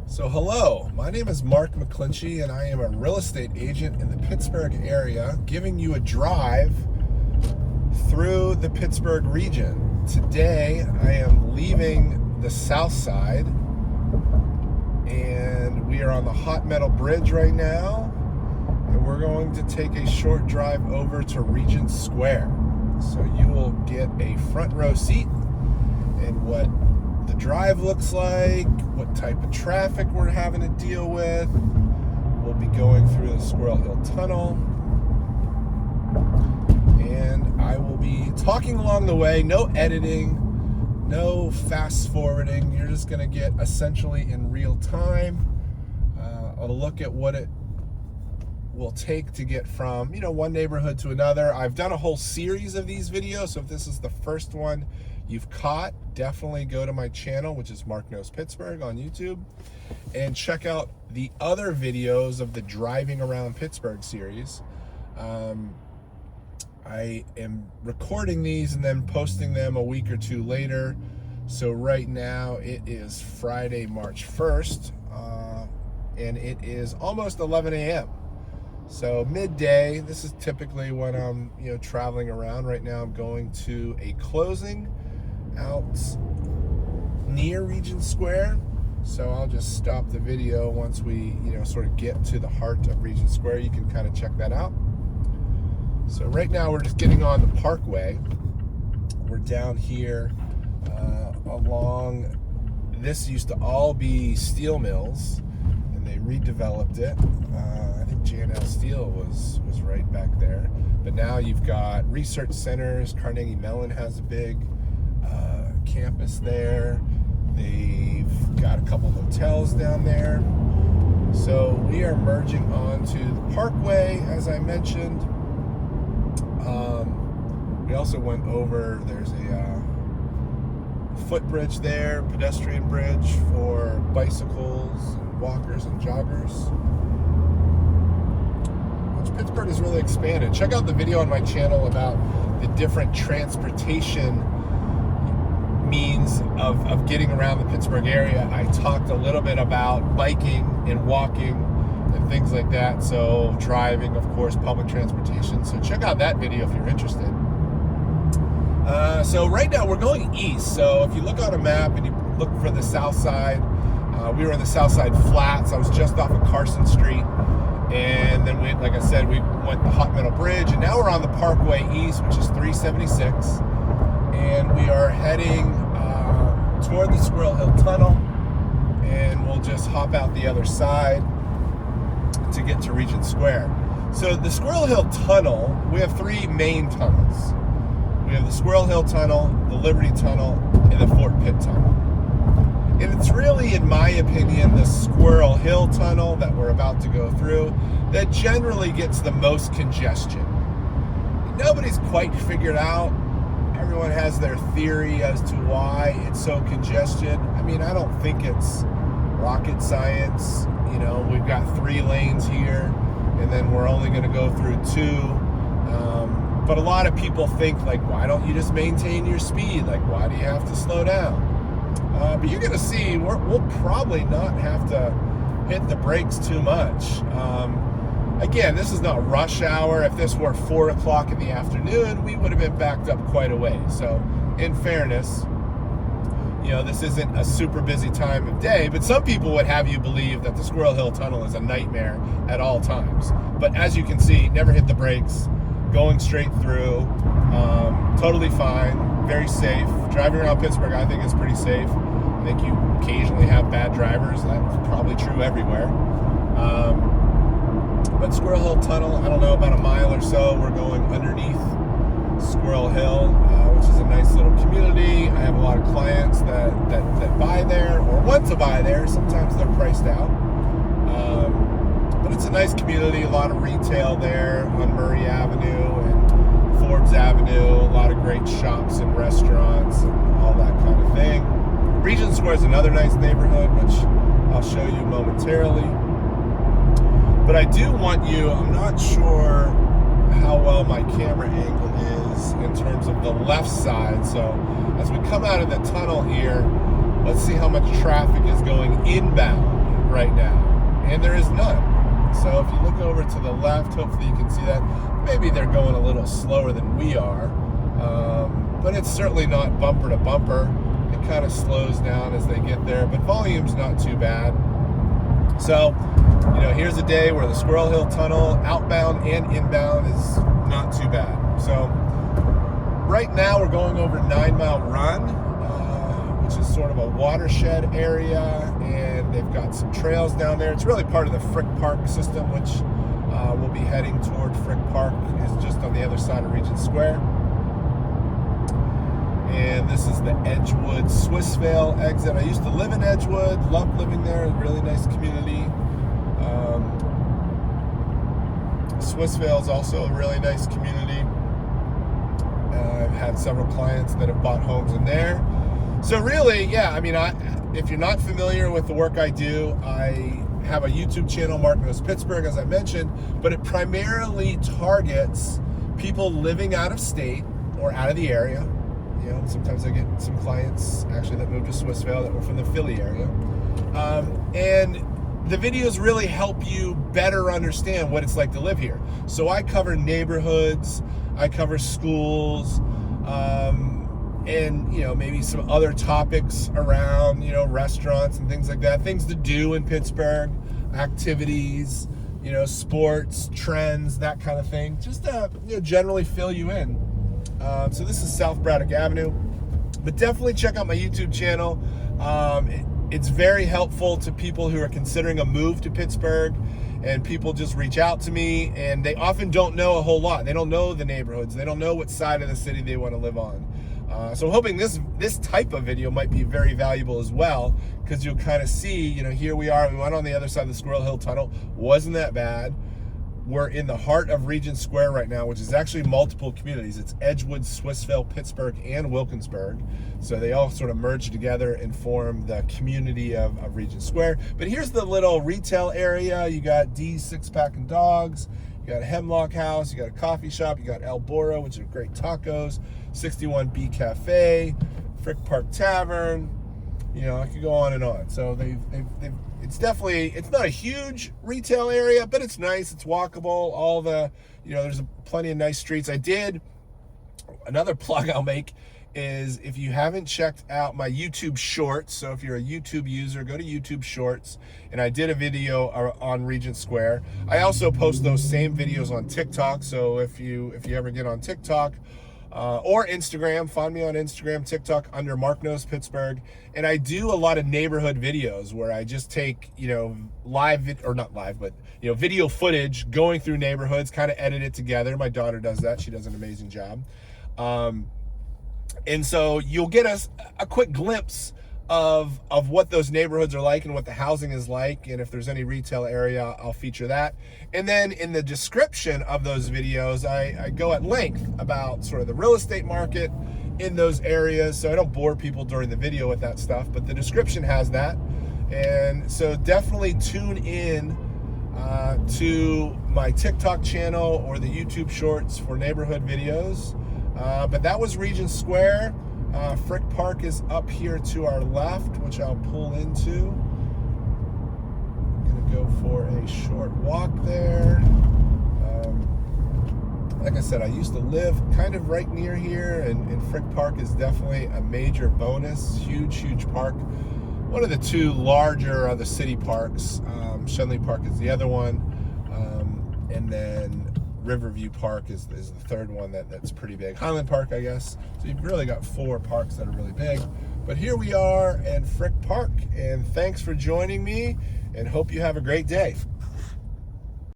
So hello, my name is Mark McClinchy and I am a real estate agent in the Pittsburgh area giving you a drive through the Pittsburgh region. Today I am leaving the south side and we are on the Hot Metal Bridge right now and we're going to take a short drive over to Regent Square. So you will get a front row seat in what the drive looks like, what type of traffic we're having to deal with. We'll be going through the Squirrel Hill Tunnel and I will be talking along the way. No editing, no fast forwarding. You're just going to get essentially in real time a look at what it will take to get from one neighborhood to another. I've done a whole series of these videos, so if this is the first one you've caught, definitely go to my channel, which is Mark Knows Pittsburgh on YouTube, and check out the other videos of the Driving Around Pittsburgh series. I am recording these and then posting them a week or two later. So right now it is Friday, March 1st, and it is almost 11 a.m. So midday. This is typically when I'm traveling around. Right now I'm going to a closing out near Regent Square, so I'll just stop the video once we sort of get to the heart of Regent Square. You can kind of check that out. So right now we're just getting on the Parkway. We're down here along, this used to all be steel mills and they redeveloped it. I think J&L Steel was right back there, but now you've got research centers. Carnegie Mellon has a big campus there. They've got a couple hotels down there. So we are merging onto the Parkway, as I mentioned. We also went over, there's a footbridge there, pedestrian bridge for bicycles and walkers and joggers, which Pittsburgh has really expanded. Check out the video on my channel about the different transportation means of getting around the Pittsburgh area. I talked a little bit about biking and walking and things like that. So driving, of course, public transportation. So check out that video if you're interested. So right now we're going east. So if you look on a map and you look for the south side, we were in the south side flats. I was just off of Carson Street. And then we, like I said, we went the Hot Metal Bridge, and now we're on the Parkway East, which is 376. And we are heading toward the Squirrel Hill Tunnel, and we'll just hop out the other side to get to Regent Square. So the Squirrel Hill Tunnel, we have three main tunnels. We have the Squirrel Hill Tunnel, the Liberty Tunnel, and the Fort Pitt Tunnel. And it's really, in my opinion, the Squirrel Hill Tunnel that we're about to go through that generally gets the most congestion. Nobody's quite figured out. Everyone has their theory as to why it's so congested. I mean, I don't think it's rocket science. We've got 3 lanes here, and then we're only going to go through 2. But a lot of people think, like, why don't you just maintain your speed? Like, why do you have to slow down? But you're going to see, we'll probably not have to hit the brakes too much. Again, this is not rush hour. If this were 4 o'clock in the afternoon, we would have been backed up quite a way. So in fairness, this isn't a super busy time of day, but some people would have you believe that the Squirrel Hill Tunnel is a nightmare at all times. But as you can see, never hit the brakes, going straight through, totally fine, very safe. Driving around Pittsburgh, I think, is pretty safe. I think you occasionally have bad drivers. That's probably true everywhere. But Squirrel Hill Tunnel, I don't know, about a mile or so. We're going underneath Squirrel Hill, which is a nice little community. I have a lot of clients that buy there or want to buy there. Sometimes they're priced out. But it's a nice community, a lot of retail there on Murray Avenue and Forbes Avenue, a lot of great shops and restaurants and all that kind of thing. Regent Square is another nice neighborhood, which I'll show you momentarily. But I do want you, I'm not sure how well my camera angle is in terms of the left side. So as we come out of the tunnel here, let's see how much traffic is going inbound. right now, and there is none. So if you look over to the left, hopefully you can see that. Maybe they're going a little slower than we are, but it's certainly not bumper to bumper. It kind of slows down as they get there, but volume's not too bad. So, here's a day where the Squirrel Hill Tunnel, outbound and inbound, is not too bad. So, right now we're going over 9 Mile Run, which is sort of a watershed area, and they've got some trails down there. It's really part of the Frick Park system, which we'll be heading toward. Frick Park is just on the other side of Regent Square. And this is the Edgewood Swissvale exit. I used to live in Edgewood, loved living there, a really nice community. Swissvale is also a really nice community. I've had several clients that have bought homes in there. So really, yeah, if you're not familiar with the work I do, I have a YouTube channel, Mark Knows Pittsburgh, as I mentioned, but it primarily targets people living out of state or out of the area. Sometimes I get some clients actually that moved to Swissvale that were from the Philly area. And the videos really help you better understand what it's like to live here. So I cover neighborhoods, I cover schools, and maybe some other topics around, restaurants and things like that, things to do in Pittsburgh, activities, sports, trends, that kind of thing, just to generally fill you in. So this is South Braddock Avenue, but definitely check out my YouTube channel. It's very helpful to people who are considering a move to Pittsburgh, and people just reach out to me, and they often don't know a whole lot. They don't know the neighborhoods. They don't know what side of the city they want to live on. So I'm hoping this type of video might be very valuable as well, because you'll kind of see, here we are. We went on the other side of the Squirrel Hill Tunnel. Wasn't that bad. We're in the heart of Regent Square right now, which is actually multiple communities. It's Edgewood, Swissvale, Pittsburgh, and Wilkinsburg. So they all sort of merge together and form the community of Regent Square. But here's the little retail area. You got D's Six Pack and Dogs. You got a Hemlock House. You got a coffee shop. You got El Burro, which are great tacos. 61B Cafe, Frick Park Tavern. I could go on and on. So it's not a huge retail area, but it's nice. It's walkable. There's plenty of nice streets. Another plug I'll make is, if you haven't checked out my YouTube Shorts, so if you're a YouTube user, go to YouTube Shorts, and I did a video on Regent Square. I also post those same videos on TikTok, so if you ever get on TikTok, or Instagram, find me on Instagram, TikTok, under Mark Knows Pittsburgh. And I do a lot of neighborhood videos where I just take, video footage going through neighborhoods, kind of edit it together. My daughter does that. She does an amazing job. And so you'll get a quick glimpse of what those neighborhoods are like and what the housing is like, and if there's any retail area, I'll feature that. And then in the description of those videos, I go at length about sort of the real estate market in those areas, so I don't bore people during the video with that stuff, but the description has that. And so definitely tune in to my TikTok channel or the YouTube Shorts for neighborhood videos. But that was Regent Square. Frick Park is up here to our left, which I'll pull into. I'm gonna go for a short walk there. Like I said, I used to live kind of right near here, and Frick Park is definitely a major bonus. Huge park. One of the two larger of the city parks. Shenley Park is the other one, and then Riverview Park is the third one that's pretty big. Highland Park, I guess. So you've really got 4 parks that are really big. But here we are in Frick Park, and thanks for joining me, and hope you have a great day.